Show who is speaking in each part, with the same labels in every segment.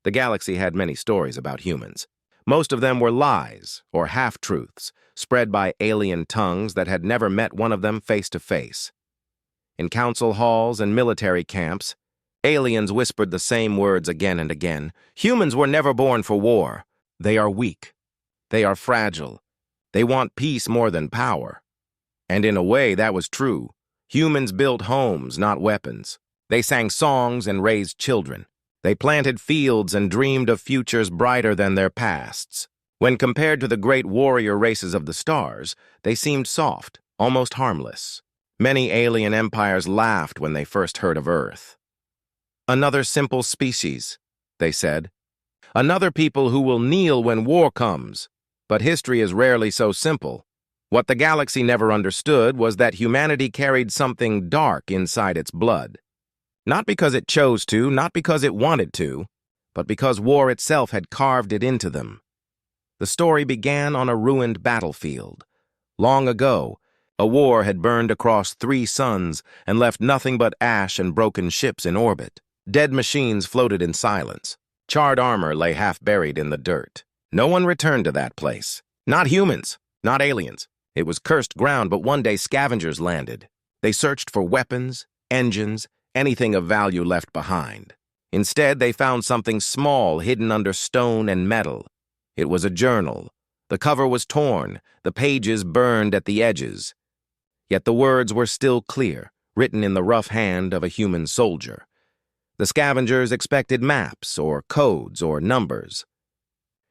Speaker 1: The galaxy had many stories about humans. Most of them were lies or half-truths, spread by alien tongues that had never met one of them face to face. In council halls and military camps, aliens whispered the same words again and again. Humans were never born for war. They are weak. They are fragile. They want peace more than power. And in a way, that was true. Humans built homes, not weapons. They sang songs and raised children. They planted fields and dreamed of futures brighter than their pasts. When compared to the great warrior races of the stars, they seemed soft, almost harmless. Many alien empires laughed when they first heard of Earth. Another simple species, they said. Another people who will kneel when war comes. But history is rarely so simple. What the galaxy never understood was that humanity carried something dark inside its blood. Not because it chose to, not because it wanted to, but because war itself had carved it into them. The story began on a ruined battlefield. Long ago, a war had burned across 3 suns and left nothing but ash and broken ships in orbit. Dead machines floated in silence. Charred armor lay half buried in the dirt. No one returned to that place. Not humans, not aliens. It was cursed ground, but one day scavengers landed. They searched for weapons, engines, anything of value left behind. Instead, they found something small hidden under stone and metal. It was a journal. The cover was torn, the pages burned at the edges. Yet the words were still clear, written in the rough hand of a human soldier. The scavengers expected maps or codes or numbers.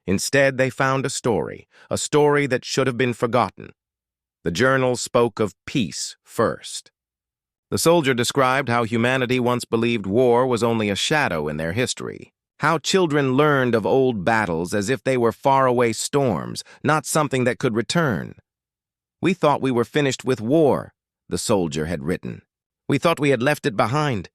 Speaker 1: Instead, they found a story that should have been forgotten. The journal spoke of peace first. The soldier described how humanity once believed war was only a shadow in their history, how children learned of old battles as if they were faraway storms, not something that could return. We thought we were finished with war, the soldier had written. We thought we had left it behind.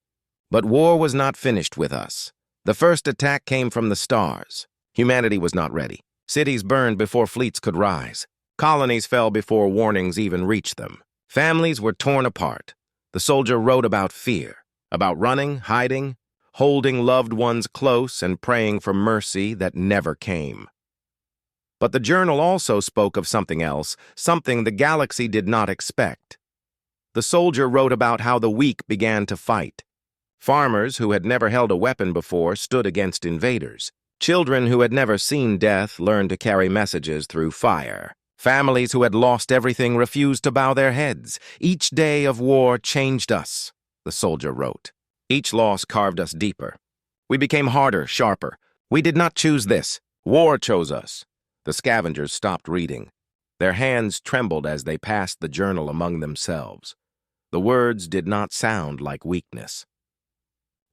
Speaker 1: But war was not finished with us. The first attack came from the stars. Humanity was not ready. Cities burned before fleets could rise. Colonies fell before warnings even reached them. Families were torn apart. The soldier wrote about fear, about running, hiding, holding loved ones close and praying for mercy that never came. But the journal also spoke of something else, something the galaxy did not expect. The soldier wrote about how the weak began to fight. Farmers who had never held a weapon before stood against invaders. Children who had never seen death learned to carry messages through fire. Families who had lost everything refused to bow their heads. Each day of war changed us, the soldier wrote. Each loss carved us deeper. We became harder, sharper. We did not choose this. War chose us. The scavengers stopped reading. Their hands trembled as they passed the journal among themselves. The words did not sound like weakness.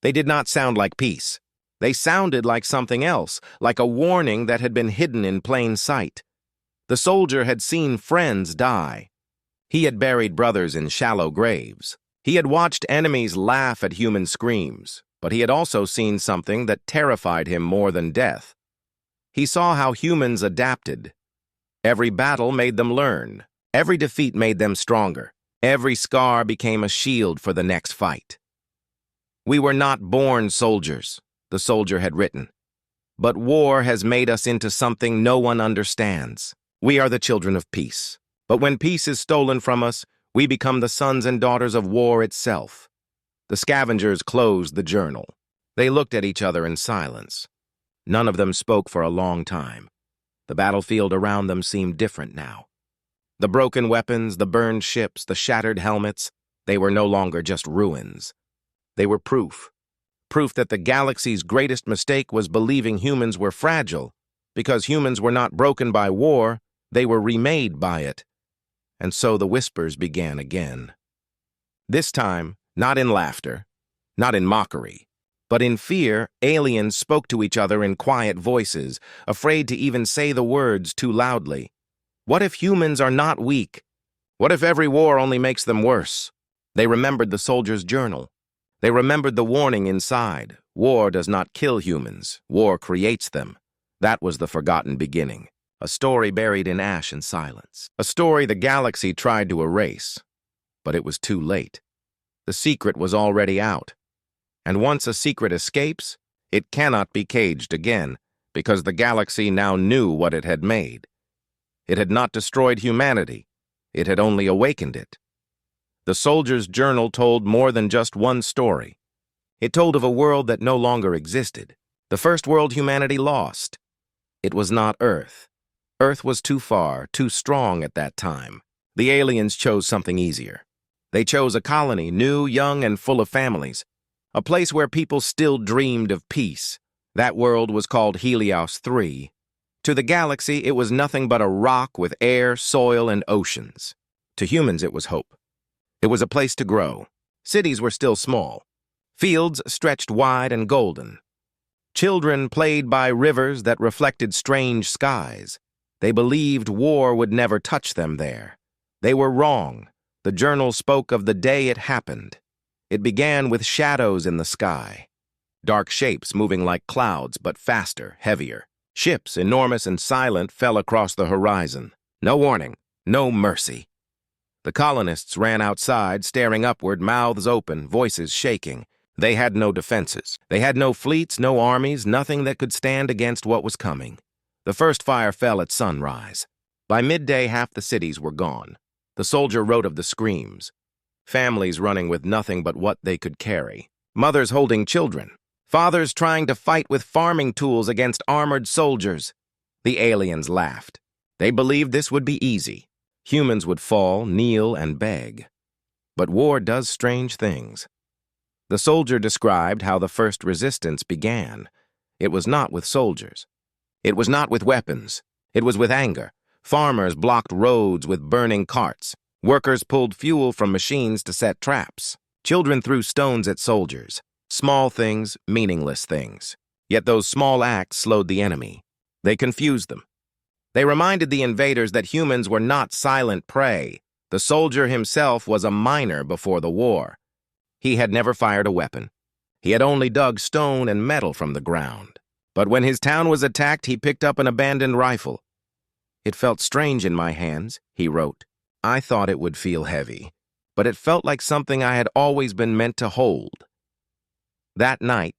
Speaker 1: They did not sound like peace. They sounded like something else, like a warning that had been hidden in plain sight. The soldier had seen friends die. He had buried brothers in shallow graves. He had watched enemies laugh at human screams, but he had also seen something that terrified him more than death. He saw how humans adapted. Every battle made them learn. Every defeat made them stronger. Every scar became a shield for the next fight. We were not born soldiers, the soldier had written. But war has made us into something no one understands. We are the children of peace. But when peace is stolen from us, we become the sons and daughters of war itself. The scavengers closed the journal. They looked at each other in silence. None of them spoke for a long time. The battlefield around them seemed different now. The broken weapons, the burned ships, the shattered helmets, they were no longer just ruins. They were proof. Proof that the galaxy's greatest mistake was believing humans were fragile. Because humans were not broken by war, they were remade by it. And so the whispers began again. This time, not in laughter, not in mockery, but in fear, aliens spoke to each other in quiet voices, afraid to even say the words too loudly. What if humans are not weak? What if every war only makes them worse? They remembered the soldier's journal. They remembered the warning inside. War does not kill humans. War creates them. That was the forgotten beginning. A story buried in ash and silence. A story the galaxy tried to erase. But it was too late. The secret was already out. And once a secret escapes, It cannot be caged again, because the galaxy now knew what it had made. It had not destroyed humanity. It had only awakened it. The soldier's journal told more than just one story. It told of a world that no longer existed. The first world humanity lost. It was not Earth. Earth was too far, too strong at that time. The aliens chose something easier. They chose a colony, new, young, and full of families. A place where people still dreamed of peace. That world was called Helios-3. To the galaxy, it was nothing but a rock with air, soil, and oceans. To humans, it was hope. It was a place to grow. Cities were still small. Fields stretched wide and golden. Children played by rivers that reflected strange skies. They believed war would never touch them there. They were wrong. The journal spoke of the day it happened. It began with shadows in the sky. Dark shapes moving like clouds, but faster, heavier. Ships, enormous and silent, fell across the horizon. No warning, no mercy. The colonists ran outside, staring upward, mouths open, voices shaking. They had no defenses. They had no fleets, no armies, nothing that could stand against what was coming. The first fire fell at sunrise. By midday, half the cities were gone. The soldier wrote of the screams. Families running with nothing but what they could carry. Mothers holding children. Fathers trying to fight with farming tools against armored soldiers. The aliens laughed. They believed this would be easy. Humans would fall, kneel, and beg. But war does strange things. The soldier described how the first resistance began. It was not with soldiers. It was not with weapons. It was with anger. Farmers blocked roads with burning carts. Workers pulled fuel from machines to set traps. Children threw stones at soldiers. Small things, meaningless things. Yet those small acts slowed the enemy. They confused them. They reminded the invaders that humans were not silent prey. The soldier himself was a miner before the war. He had never fired a weapon. He had only dug stone and metal from the ground. But when his town was attacked, he picked up an abandoned rifle. "It felt strange in my hands," he wrote. "I thought it would feel heavy, but it felt like something I had always been meant to hold." That night,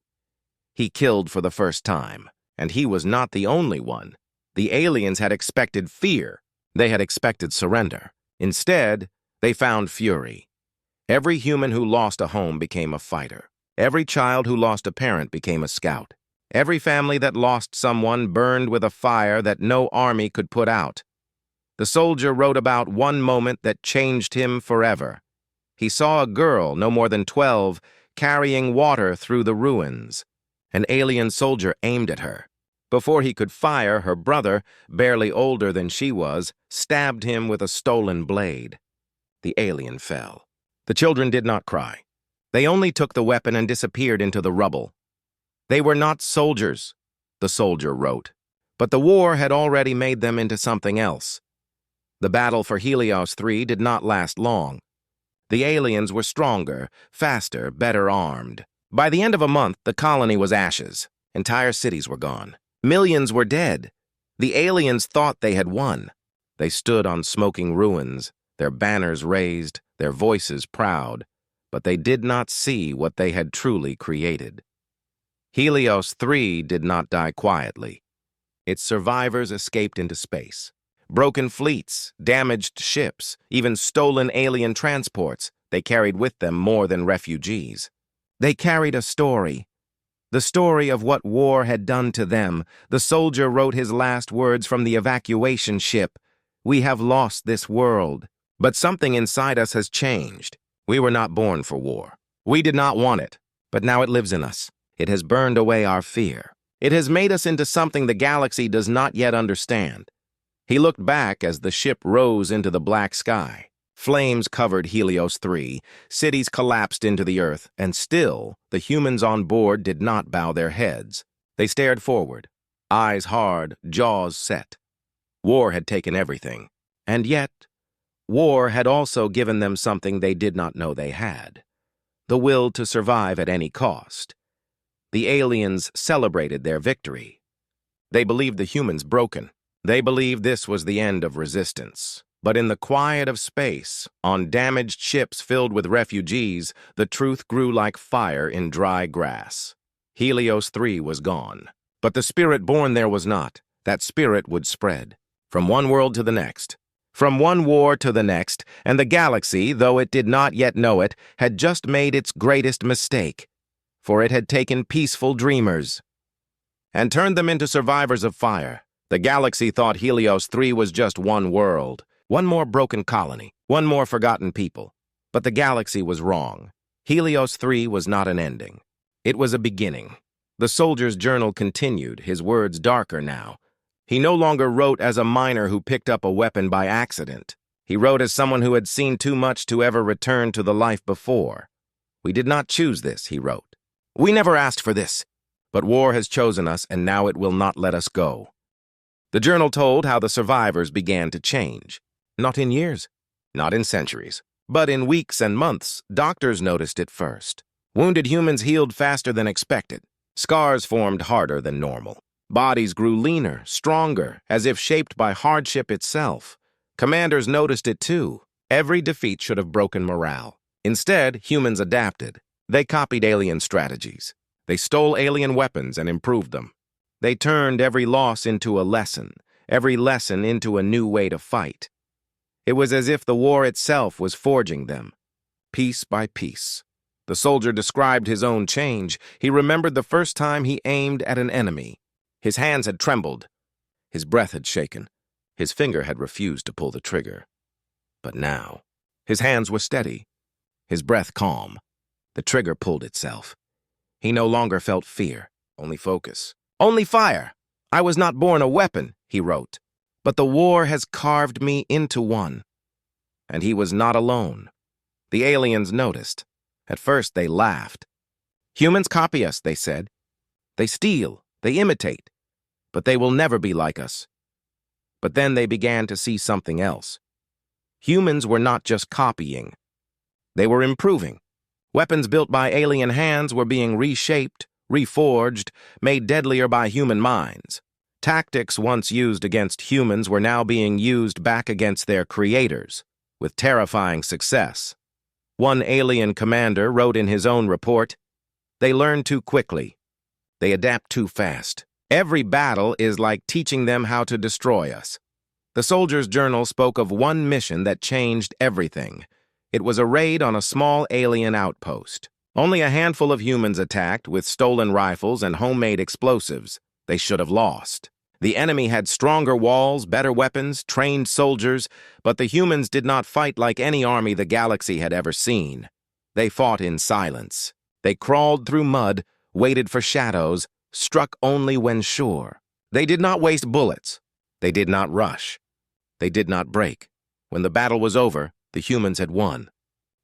Speaker 1: he killed for the first time, and he was not the only one. The aliens had expected fear. They had expected surrender. Instead, they found fury. Every human who lost a home became a fighter. Every child who lost a parent became a scout. Every family that lost someone burned with a fire that no army could put out. The soldier wrote about one moment that changed him forever. He saw a girl, no more than 12, carrying water through the ruins. An alien soldier aimed at her. Before he could fire, her brother, barely older than she was, stabbed him with a stolen blade. The alien fell. The children did not cry. They only took the weapon and disappeared into the rubble. They were not soldiers, the soldier wrote, but the war had already made them into something else. The battle for Helios-3 did not last long. The aliens were stronger, faster, better armed. By the end of a month, the colony was ashes. Entire cities were gone. Millions were dead. The aliens thought they had won. They stood on smoking ruins, their banners raised, their voices proud, but they did not see what they had truly created. Helios-3 did not die quietly. Its survivors escaped into space. Broken fleets, damaged ships, even stolen alien transports, they carried with them more than refugees. They carried a story. The story of what war had done to them. The soldier wrote his last words from the evacuation ship. "We have lost this world. But something inside us has changed. We were not born for war. We did not want it, but now it lives in us. It has burned away our fear. It has made us into something the galaxy does not yet understand." He looked back as the ship rose into the black sky. Flames covered Helios-3, cities collapsed into the earth, and still, the humans on board did not bow their heads. They stared forward, eyes hard, jaws set. War had taken everything, and yet, war had also given them something they did not know they had: the will to survive at any cost. The aliens celebrated their victory. They believed the humans broken. They believed this was the end of resistance. But in the quiet of space, on damaged ships filled with refugees, the truth grew like fire in dry grass. Helios 3 was gone. But the spirit born there was not. That spirit would spread. From one world to the next. From one war to the next, and the galaxy, though it did not yet know it, had just made its greatest mistake. For it had taken peaceful dreamers and turned them into survivors of fire. The galaxy thought Helios 3 was just one world, one more broken colony, one more forgotten people. But the galaxy was wrong. Helios 3 was not an ending. It was a beginning. The soldier's journal continued, his words darker now. He no longer wrote as a miner who picked up a weapon by accident. He wrote as someone who had seen too much to ever return to the life before. We did not choose this, he wrote. We never asked for this. But war has chosen us, and now it will not let us go. The journal told how the survivors began to change. Not in years, not in centuries, but in weeks and months. Doctors noticed it first. Wounded humans healed faster than expected. Scars formed harder than normal. Bodies grew leaner, stronger, as if shaped by hardship itself. Commanders noticed it too. Every defeat should have broken morale. Instead, humans adapted. They copied alien strategies. They stole alien weapons and improved them. They turned every loss into a lesson, every lesson into a new way to fight. It was as if the war itself was forging them, piece by piece. The soldier described his own change. He remembered the first time he aimed at an enemy. His hands had trembled. His breath had shaken. His finger had refused to pull the trigger. But now, his hands were steady. His breath calm. The trigger pulled itself. He no longer felt fear, only focus. Only fire. I was not born a weapon, he wrote. But the war has carved me into one. And he was not alone. The aliens noticed. At first, they laughed. Humans copy us, they said. They steal. They imitate, but they will never be like us. But then they began to see something else. Humans were not just copying. They were improving. Weapons built by alien hands were being reshaped, reforged, made deadlier by human minds. Tactics once used against humans were now being used back against their creators, with terrifying success. One alien commander wrote in his own report, "They learn too quickly. They adapt too fast. Every battle is like teaching them how to destroy us." The soldier's journal spoke of one mission that changed everything. It was a raid on a small alien outpost. Only a handful of humans attacked with stolen rifles and homemade explosives. They should have lost. The enemy had stronger walls, better weapons, trained soldiers, but the humans did not fight like any army the galaxy had ever seen. They fought in silence. They crawled through mud, waited for shadows, struck only when sure. They did not waste bullets. They did not rush. They did not break. When the battle was over, the humans had won.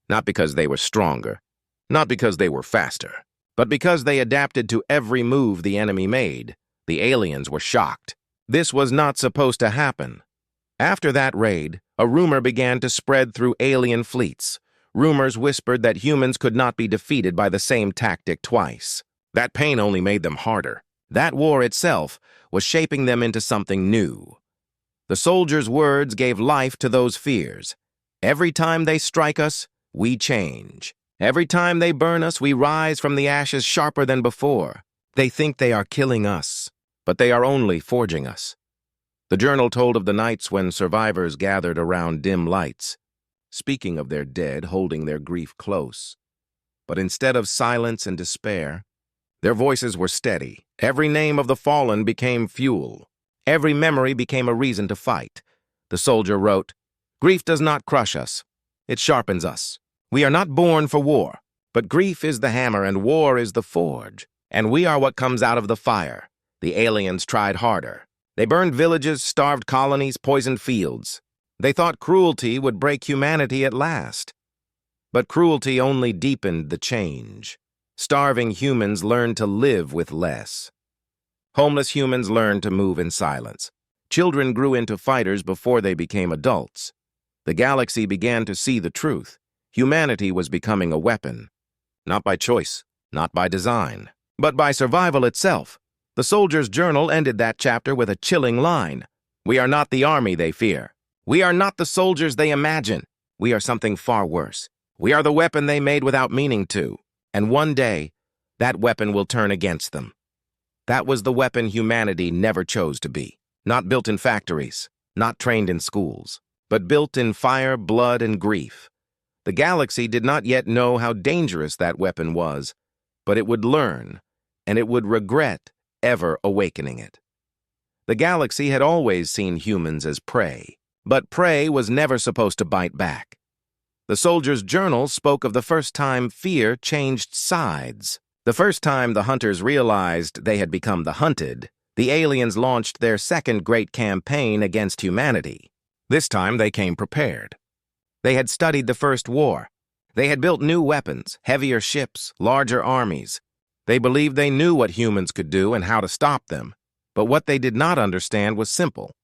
Speaker 1: Not because they were stronger, not because they were faster, but because they adapted to every move the enemy made. The aliens were shocked. This was not supposed to happen. After that raid, a rumor began to spread through alien fleets. Rumors whispered that humans could not be defeated by the same tactic twice. That pain only made them harder. That war itself was shaping them into something new. The soldier's words gave life to those fears. Every time they strike us, we change. Every time they burn us, we rise from the ashes sharper than before. They think they are killing us, but they are only forging us. The journal told of the nights when survivors gathered around dim lights, speaking of their dead, holding their grief close. But instead of silence and despair, their voices were steady. Every name of the fallen became fuel. Every memory became a reason to fight. The soldier wrote, "Grief does not crush us. It sharpens us. We are not born for war, but grief is the hammer and war is the forge. And we are what comes out of the fire." The aliens tried harder. They burned villages, starved colonies, poisoned fields. They thought cruelty would break humanity at last. But cruelty only deepened the change. Starving humans learned to live with less. Homeless humans learned to move in silence. Children grew into fighters before they became adults. The galaxy began to see the truth. Humanity was becoming a weapon. Not by choice, not by design, but by survival itself. The soldier's journal ended that chapter with a chilling line. "We are not the army they fear. We are not the soldiers they imagine. We are something far worse. We are the weapon they made without meaning to. And one day, that weapon will turn against them. That was the weapon humanity never chose to be. Not built in factories, not trained in schools, but built in fire, blood, and grief. The galaxy did not yet know how dangerous that weapon was, but it would learn, and it would regret ever awakening it. The galaxy had always seen humans as prey, but prey was never supposed to bite back. The soldier's journal spoke of the first time fear changed sides. The first time the hunters realized they had become the hunted, the aliens launched their second great campaign against humanity. This time they came prepared. They had studied the First War. They had built new weapons, heavier ships, larger armies. They believed they knew what humans could do and how to stop them. But what they did not understand was simple.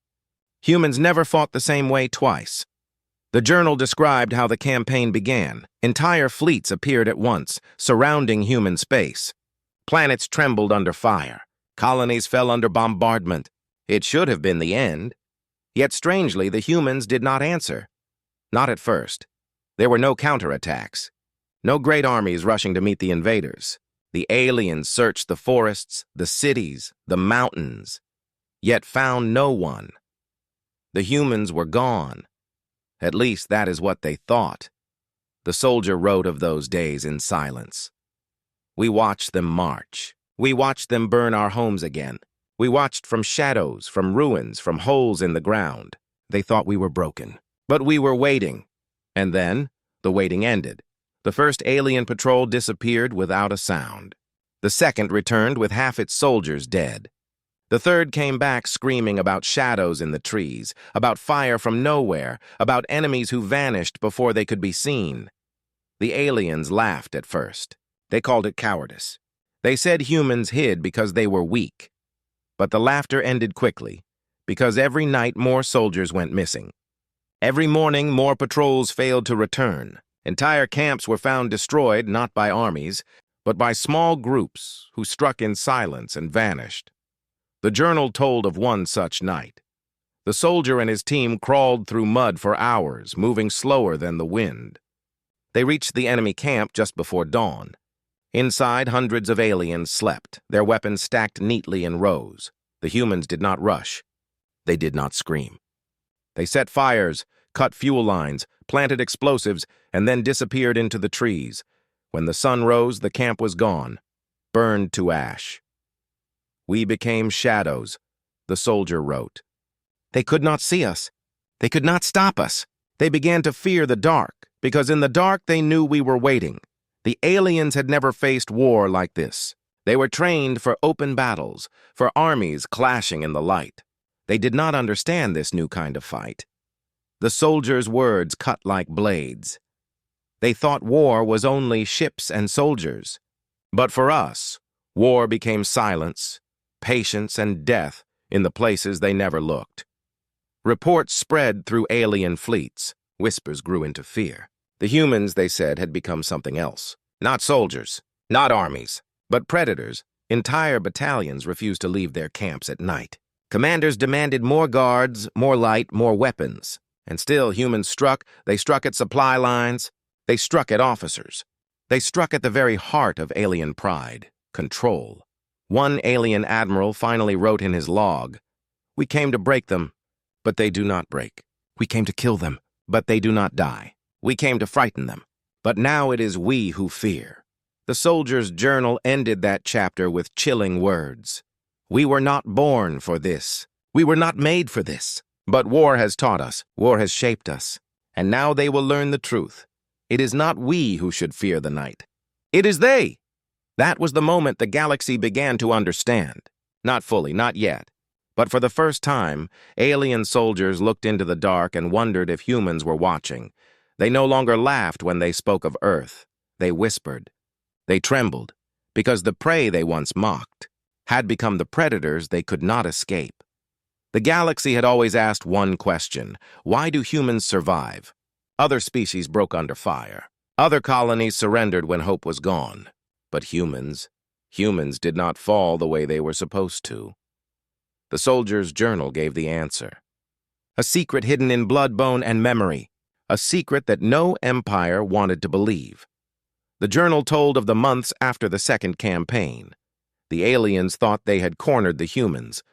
Speaker 1: Humans never fought the same way twice. The journal described how the campaign began. Entire fleets appeared at once, surrounding human space. Planets trembled under fire. Colonies fell under bombardment. It should have been the end. Yet strangely, the humans did not answer. Not at first. There were no counterattacks. No great armies rushing to meet the invaders. The aliens searched the forests, the cities, the mountains, yet found no one. The humans were gone. At least that is what they thought. The soldier wrote of those days in silence. We watched them march. We watched them burn our homes again. We watched from shadows, from ruins, from holes in the ground. They thought we were broken. But we were waiting. And then, the waiting ended. The first alien patrol disappeared without a sound. The second returned with half its soldiers dead. The third came back screaming about shadows in the trees, about fire from nowhere, about enemies who vanished before they could be seen. The aliens laughed at first. They called it cowardice. They said humans hid because they were weak. But the laughter ended quickly, because every night more soldiers went missing. Every morning more patrols failed to return. Entire camps were found destroyed not by armies, but by small groups who struck in silence and vanished. The journal told of one such night. The soldier and his team crawled through mud for hours, moving slower than the wind. They reached the enemy camp just before dawn. Inside, hundreds of aliens slept, their weapons stacked neatly in rows. The humans did not rush. They did not scream. They set fires, cut fuel lines, planted explosives, and then disappeared into the trees. When the sun rose, the camp was gone, burned to ash. We became shadows, the soldier wrote. They could not see us. They could not stop us. They began to fear the dark, because in the dark they knew we were waiting. The aliens had never faced war like this. They were trained for open battles, for armies clashing in the light. They did not understand this new kind of fight. The soldiers' words cut like blades. They thought war was only ships and soldiers. But for us, war became silence, patience, and death in the places they never looked. Reports spread through alien fleets. Whispers grew into fear. The humans, they said, had become something else. Not soldiers, not armies, but predators. Entire battalions refused to leave their camps at night. Commanders demanded more guards, more light, more weapons. And still humans struck. They struck at supply lines. They struck at officers. They struck at the very heart of alien pride, control. One alien admiral finally wrote in his log, "We came to break them, but they do not break. We came to kill them, but they do not die. We came to frighten them, but now it is we who fear." The soldier's journal ended that chapter with chilling words. We were not born for this. We were not made for this. But war has taught us, war has shaped us, and now they will learn the truth. It is not we who should fear the night. It is they. That was the moment the galaxy began to understand. Not fully, not yet. But for the first time, alien soldiers looked into the dark and wondered if humans were watching. They no longer laughed when they spoke of Earth. They whispered. They trembled, because the prey they once mocked had become the predators they could not escape. The galaxy had always asked one question: why do humans survive? Other species broke under fire. Other colonies surrendered when hope was gone. But humans did not fall the way they were supposed to. The soldier's journal gave the answer. A secret hidden in blood, bone, and memory. A secret that no empire wanted to believe. The journal told of the months after the second campaign. The aliens thought they had cornered the humans.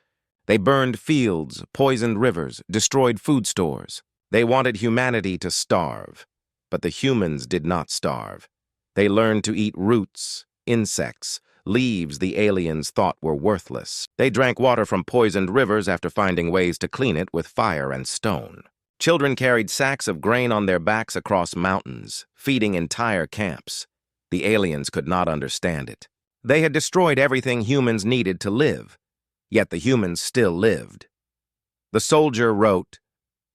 Speaker 1: They burned fields, poisoned rivers, destroyed food stores. They wanted humanity to starve. But the humans did not starve. They learned to eat roots, insects, leaves the aliens thought were worthless. They drank water from poisoned rivers after finding ways to clean it with fire and stone. Children carried sacks of grain on their backs across mountains, feeding entire camps. The aliens could not understand it. They had destroyed everything humans needed to live, yet the humans still lived. The soldier wrote,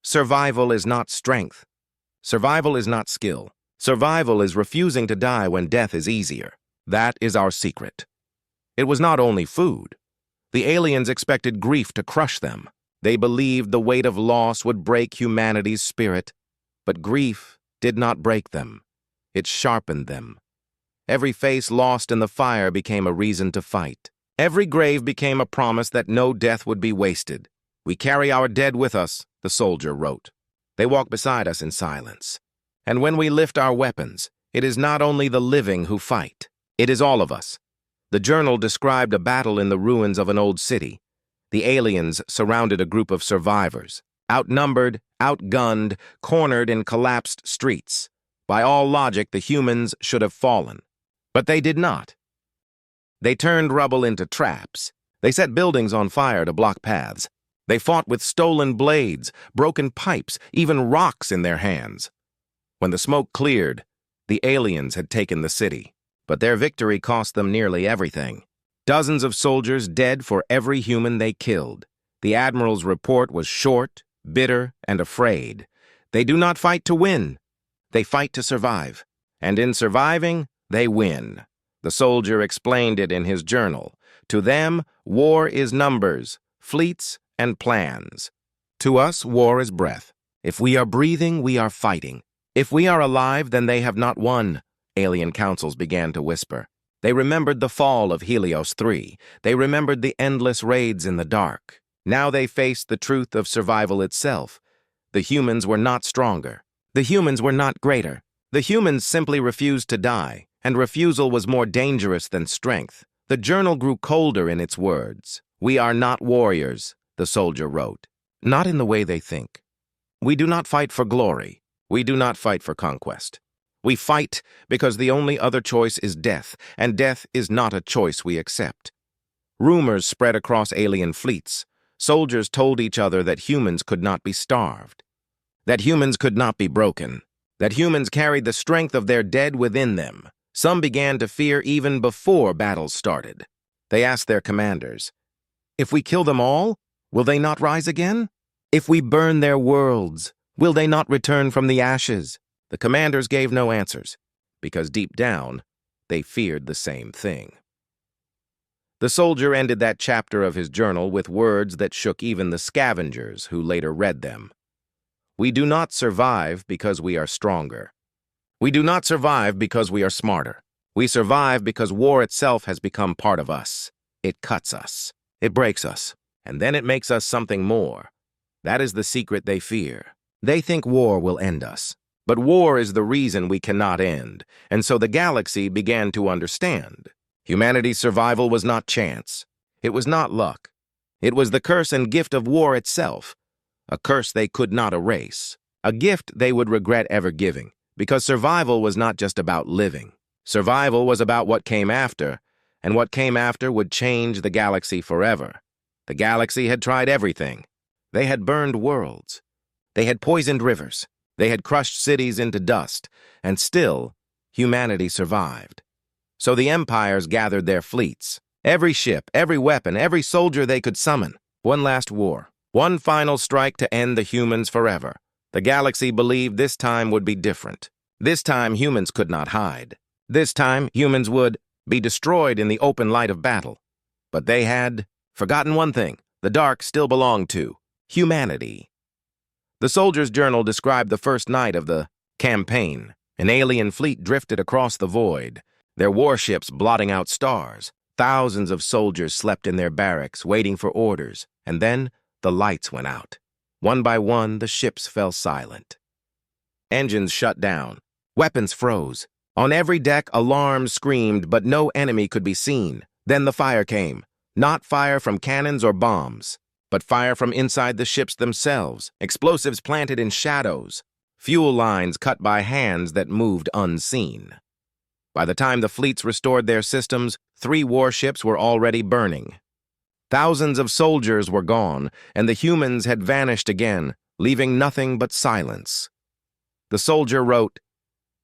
Speaker 1: "Survival is not strength. Survival is not skill. Survival is refusing to die when death is easier. That is our secret." It was not only food. The aliens expected grief to crush them. They believed the weight of loss would break humanity's spirit. But grief did not break them. It sharpened them. Every face lost in the fire became a reason to fight. Every grave became a promise that no death would be wasted. "We carry our dead with us," the soldier wrote. "They walk beside us in silence. And when we lift our weapons, it is not only the living who fight. It is all of us." The journal described a battle in the ruins of an old city. The aliens surrounded a group of survivors, outnumbered, outgunned, cornered in collapsed streets. By all logic, the humans should have fallen. But they did not. They turned rubble into traps. They set buildings on fire to block paths. They fought with stolen blades, broken pipes, even rocks in their hands. When the smoke cleared, the aliens had taken the city. But their victory cost them nearly everything. Dozens of soldiers dead for every human they killed. The admiral's report was short, bitter, and afraid. They do not fight to win. They fight to survive. And in surviving, they win. The soldier explained it in his journal. To them, war is numbers, fleets, and plans. To us, war is breath. If we are breathing, we are fighting. If we are alive, then they have not won. Alien councils began to whisper. They remembered the fall of Helios 3. They remembered the endless raids in the dark. Now they faced the truth of survival itself. The humans were not stronger. The humans were not greater. The humans simply refused to die, and refusal was more dangerous than strength. The journal grew colder in its words. "We are not warriors," the soldier wrote. "Not in the way they think. We do not fight for glory. We do not fight for conquest. We fight because the only other choice is death, and death is not a choice we accept." Rumors spread across alien fleets. Soldiers told each other that humans could not be starved, that humans could not be broken, that humans carried the strength of their dead within them. Some began to fear even before battles started. They asked their commanders, "If we kill them all, will they not rise again? If we burn their worlds, will they not return from the ashes?" The commanders gave no answers, because deep down, they feared the same thing. The soldier ended that chapter of his journal with words that shook even the scavengers who later read them. "We do not survive because we are stronger. We do not survive because we are smarter. We survive because war itself has become part of us. It cuts us. It breaks us. And then it makes us something more. That is the secret they fear. They think war will end us. But war is the reason we cannot end, and so the galaxy began to understand. Humanity's survival was not chance. It was not luck. It was the curse and gift of war itself, a curse they could not erase, a gift they would regret ever giving, because survival was not just about living. Survival was about what came after, and what came after would change the galaxy forever. The galaxy had tried everything. They had burned worlds. They had poisoned rivers. They had crushed cities into dust, and still, humanity survived. So the empires gathered their fleets, every ship, every weapon, every soldier they could summon. One last war, one final strike to end the humans forever. The galaxy believed this time would be different. This time, humans could not hide. This time, humans would be destroyed in the open light of battle. But they had forgotten one thing: the dark still belonged to humanity. The soldier's journal described the first night of the campaign. An alien fleet drifted across the void, their warships blotting out stars. Thousands of soldiers slept in their barracks, waiting for orders, and then the lights went out. One by one, the ships fell silent. Engines shut down. Weapons froze. On every deck, alarms screamed, but no enemy could be seen. Then the fire came. Not fire from cannons or bombs, but fire from inside the ships themselves, explosives planted in shadows, fuel lines cut by hands that moved unseen. By the time the fleets restored their systems, 3 warships were already burning. Thousands of soldiers were gone, and the humans had vanished again, leaving nothing but silence. The soldier wrote,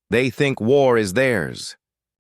Speaker 1: "They think war is theirs.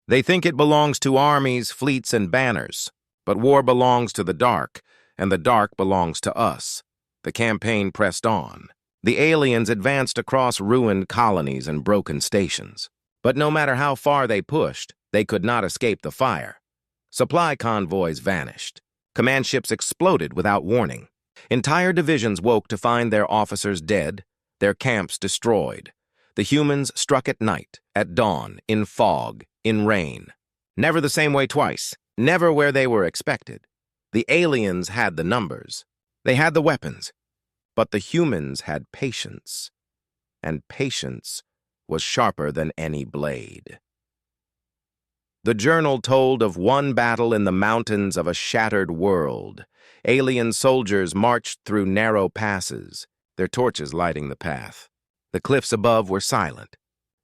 Speaker 1: They think it belongs to armies, fleets, and banners. But war belongs to the dark, and the dark belongs to us." The campaign pressed on. The aliens advanced across ruined colonies and broken stations. But no matter how far they pushed, they could not escape the fire. Supply convoys vanished. Command ships exploded without warning. Entire divisions woke to find their officers dead, their camps destroyed. The humans struck at night, at dawn, in fog, in rain. Never the same way twice, never where they were expected. The aliens had the numbers. They had the weapons. But the humans had patience. And patience was sharper than any blade. The journal told of one battle in the mountains of a shattered world. Alien soldiers marched through narrow passes, their torches lighting the path. The cliffs above were silent.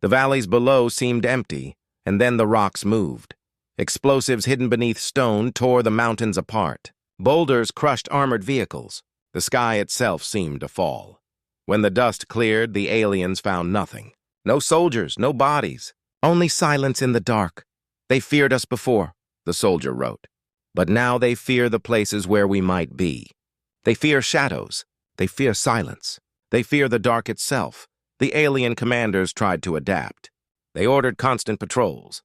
Speaker 1: The valleys below seemed empty, and then the rocks moved. Explosives hidden beneath stone tore the mountains apart. Boulders crushed armored vehicles. The sky itself seemed to fall. When the dust cleared, the aliens found nothing. No soldiers, no bodies, only silence in the dark. "They feared us before," the soldier wrote. "But now they fear the places where we might be. They fear shadows. They fear silence. They fear the dark itself." The alien commanders tried to adapt. They ordered constant patrols.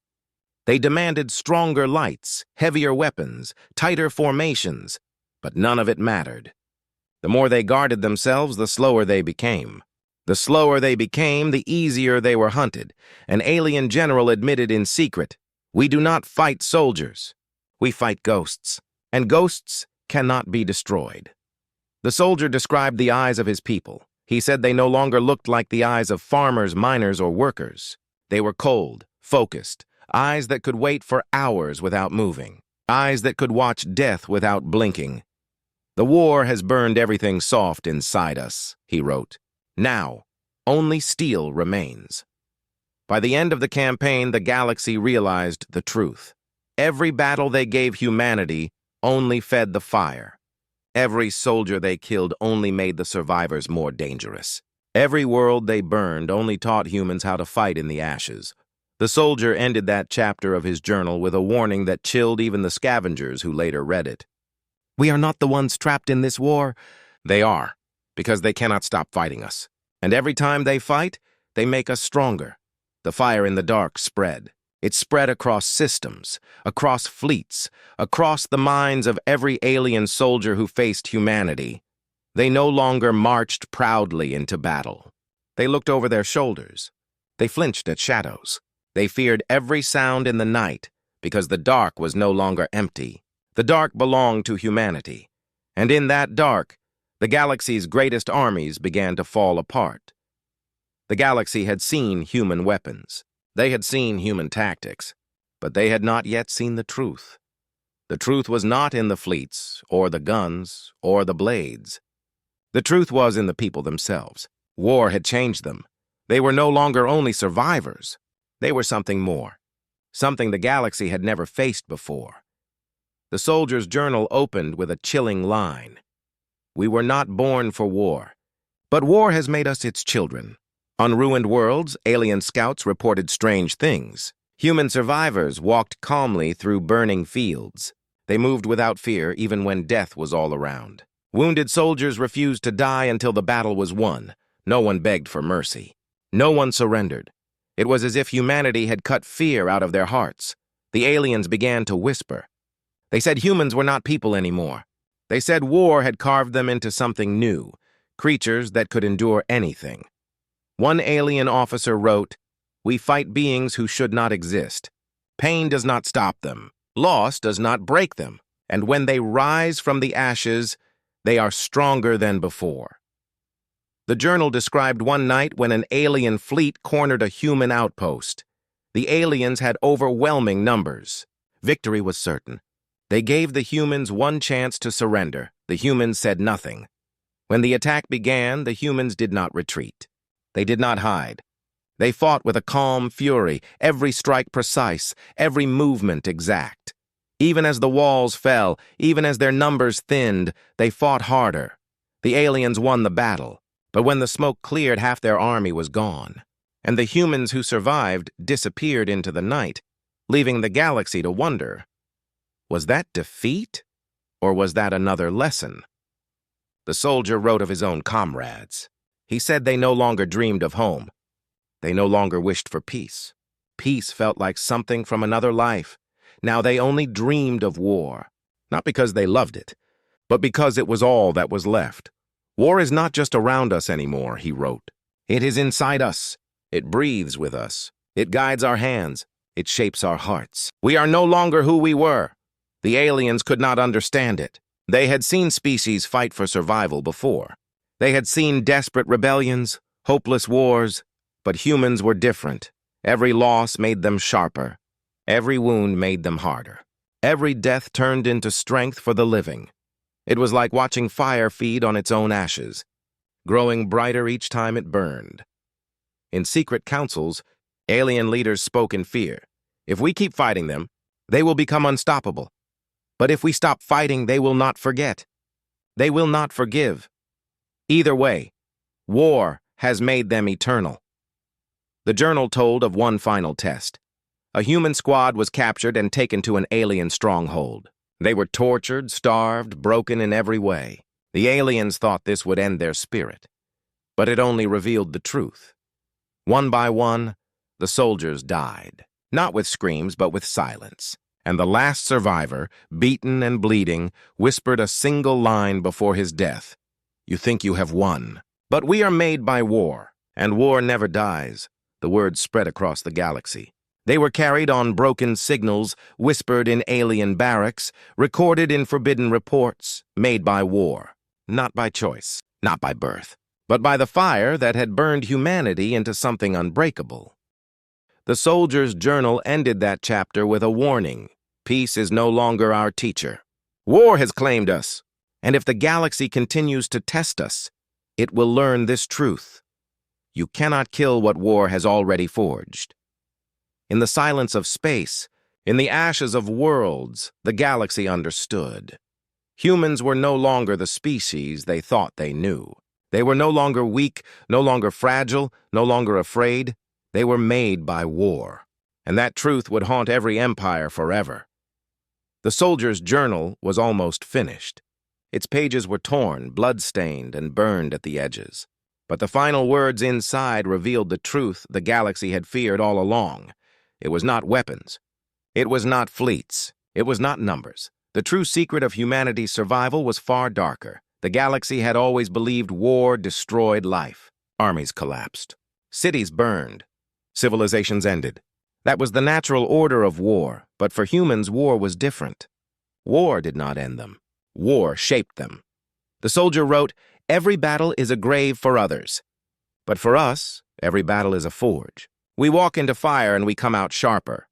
Speaker 1: They demanded stronger lights, heavier weapons, tighter formations, but none of it mattered. The more they guarded themselves, the slower they became. The slower they became, the easier they were hunted. An alien general admitted in secret, "We do not fight soldiers. We fight ghosts, and ghosts cannot be destroyed." The soldier described the eyes of his people. He said they no longer looked like the eyes of farmers, miners, or workers. They were cold, focused, eyes that could wait for hours without moving, eyes that could watch death without blinking. "The war has burned everything soft inside us," he wrote. "Now, only steel remains." By the end of the campaign, the galaxy realized the truth. Every battle they gave humanity only fed the fire. Every soldier they killed only made the survivors more dangerous. Every world they burned only taught humans how to fight in the ashes. The soldier ended that chapter of his journal with a warning that chilled even the scavengers who later read it. "We are not the ones trapped in this war." They are, because they cannot stop fighting us. And every time they fight, they make us stronger. The fire in the dark spread. It spread across systems, across fleets, across the minds of every alien soldier who faced humanity. They no longer marched proudly into battle. They looked over their shoulders. They flinched at shadows. They feared every sound in the night because the dark was no longer empty. The dark belonged to humanity. And in that dark, the galaxy's greatest armies began to fall apart. The galaxy had seen human weapons. They had seen human tactics, but they had not yet seen the truth. The truth was not in the fleets, or the guns, or the blades. The truth was in the people themselves. War had changed them. They were no longer only survivors. They were something more, something the galaxy had never faced before. The soldier's journal opened with a chilling line. "We were not born for war, but war has made us its children." On ruined worlds, alien scouts reported strange things. Human survivors walked calmly through burning fields. They moved without fear even when death was all around. Wounded soldiers refused to die until the battle was won. No one begged for mercy. No one surrendered. It was as if humanity had cut fear out of their hearts. The aliens began to whisper. They said humans were not people anymore. They said war had carved them into something new, creatures that could endure anything. One alien officer wrote, "We fight beings who should not exist. Pain does not stop them. Loss does not break them. And when they rise from the ashes, they are stronger than before." The journal described one night when an alien fleet cornered a human outpost. The aliens had overwhelming numbers. Victory was certain. They gave the humans one chance to surrender. The humans said nothing. When the attack began, the humans did not retreat. They did not hide. They fought with a calm fury, every strike precise, every movement exact. Even as the walls fell, even as their numbers thinned, they fought harder. The aliens won the battle, but when the smoke cleared, half their army was gone, and the humans who survived disappeared into the night, leaving the galaxy to wonder, was that defeat, or was that another lesson? The soldier wrote of his own comrades. He said they no longer dreamed of home. They no longer wished for peace. Peace felt like something from another life. Now they only dreamed of war, not because they loved it, but because it was all that was left. War is not just around us anymore, he wrote. It is inside us. It breathes with us. It guides our hands. It shapes our hearts. We are no longer who we were. The aliens could not understand it. They had seen species fight for survival before. They had seen desperate rebellions, hopeless wars, but humans were different. Every loss made them sharper. Every wound made them harder. Every death turned into strength for the living. It was like watching fire feed on its own ashes, growing brighter each time it burned. In secret councils, alien leaders spoke in fear. If we keep fighting them, they will become unstoppable. But if we stop fighting, they will not forget. They will not forgive. Either way, war has made them eternal. The journal told of one final test. A human squad was captured and taken to an alien stronghold. They were tortured, starved, broken in every way. The aliens thought this would end their spirit, but it only revealed the truth. One by one, the soldiers died, not with screams, but with silence. And the last survivor, beaten and bleeding, whispered a single line before his death. You think you have won. But we are made by war, and war never dies. The words spread across the galaxy. They were carried on broken signals, whispered in alien barracks, recorded in forbidden reports, made by war. Not by choice, not by birth, but by the fire that had burned humanity into something unbreakable. The soldier's journal ended that chapter with a warning. Peace is no longer our teacher. War has claimed us, and if the galaxy continues to test us, it will learn this truth. You cannot kill what war has already forged. In the silence of space, in the ashes of worlds, the galaxy understood. Humans were no longer the species they thought they knew. They were no longer weak, no longer fragile, no longer afraid. They were made by war, and that truth would haunt every empire forever. The soldier's journal was almost finished. Its pages were torn, blood-stained, and burned at the edges. But the final words inside revealed the truth the galaxy had feared all along. It was not weapons. It was not fleets. It was not numbers. The true secret of humanity's survival was far darker. The galaxy had always believed war destroyed life. Armies collapsed. Cities burned. Civilizations ended. That was the natural order of war, but for humans, war was different. War did not end them. War shaped them. The soldier wrote, "Every battle is a grave for others. But for us, every battle is a forge. We walk into fire and we come out sharper."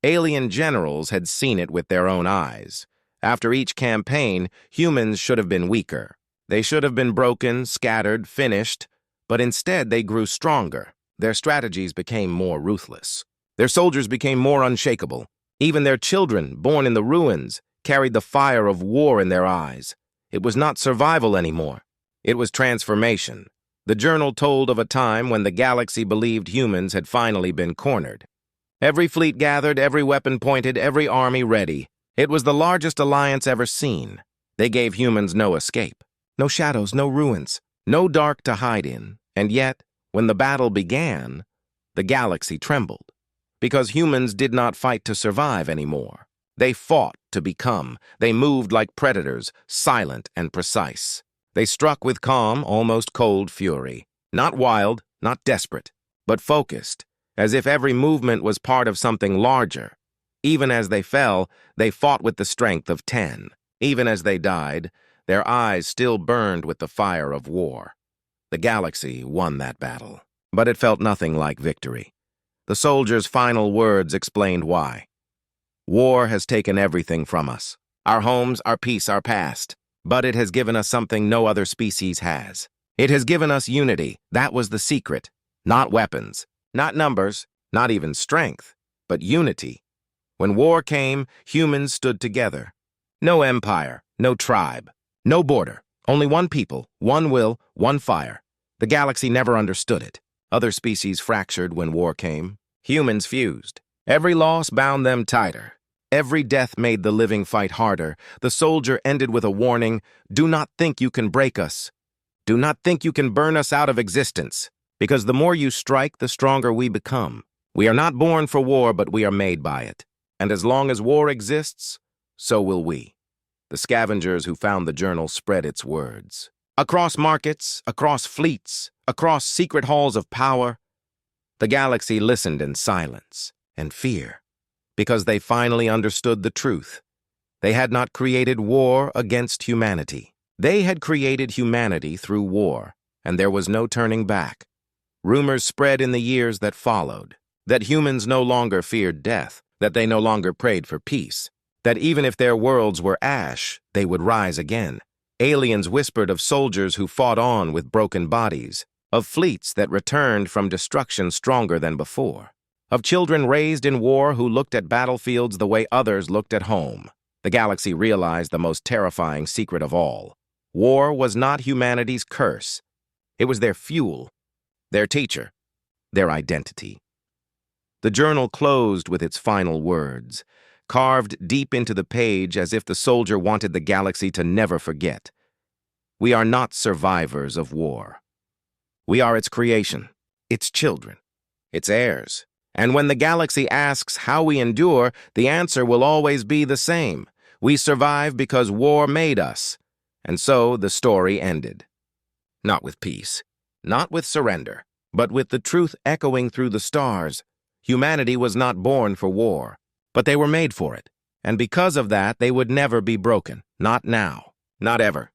Speaker 1: Alien generals had seen it with their own eyes. After each campaign, humans should have been weaker. They should have been broken, scattered, finished, but instead they grew stronger. Their strategies became more ruthless. Their soldiers became more unshakable. Even their children, born in the ruins, carried the fire of war in their eyes. It was not survival anymore. It was transformation. The journal told of a time when the galaxy believed humans had finally been cornered. Every fleet gathered, every weapon pointed, every army ready. It was the largest alliance ever seen. They gave humans no escape. No shadows, no ruins, no dark to hide in. And yet, when the battle began, the galaxy trembled. Because humans did not fight to survive anymore. They fought to become. They moved like predators, silent and precise. They struck with calm, almost cold fury. Not wild, not desperate, but focused, as if every movement was part of something larger. Even as they fell, they fought with the strength of 10. Even as they died, their eyes still burned with the fire of war. The galaxy won that battle, but it felt nothing like victory. The soldier's final words explained why. War has taken everything from us. Our homes, our peace, our past. But it has given us something no other species has. It has given us unity. That was the secret. Not weapons, not numbers, not even strength, but unity. When war came, humans stood together. No empire, no tribe, no border, only one people, one will, one fire. The galaxy never understood it. Other species fractured when war came. Humans fused. Every loss bound them tighter. Every death made the living fight harder. The soldier ended with a warning: do not think you can break us. Do not think you can burn us out of existence. Because the more you strike, the stronger we become. We are not born for war, but we are made by it. And as long as war exists, so will we. The scavengers who found the journal spread its words. Across markets, across fleets, across secret halls of power, the galaxy listened in silence and fear, because they finally understood the truth. They had not created war against humanity. They had created humanity through war, and there was no turning back. Rumors spread in the years that followed, that humans no longer feared death, that they no longer prayed for peace, that even if their worlds were ash, they would rise again. Aliens whispered of soldiers who fought on with broken bodies, of fleets that returned from destruction stronger than before, of children raised in war who looked at battlefields the way others looked at home. The galaxy realized the most terrifying secret of all. War was not humanity's curse. It was their fuel, their teacher, their identity. The journal closed with its final words, carved deep into the page as if the soldier wanted the galaxy to never forget. We are not survivors of war. We are its creation, its children, its heirs. And when the galaxy asks how we endure, the answer will always be the same. We survive because war made us. And so the story ended. Not with peace, not with surrender, but with the truth echoing through the stars. Humanity was not born for war, but they were made for it. And because of that, they would never be broken. Not now. Not ever.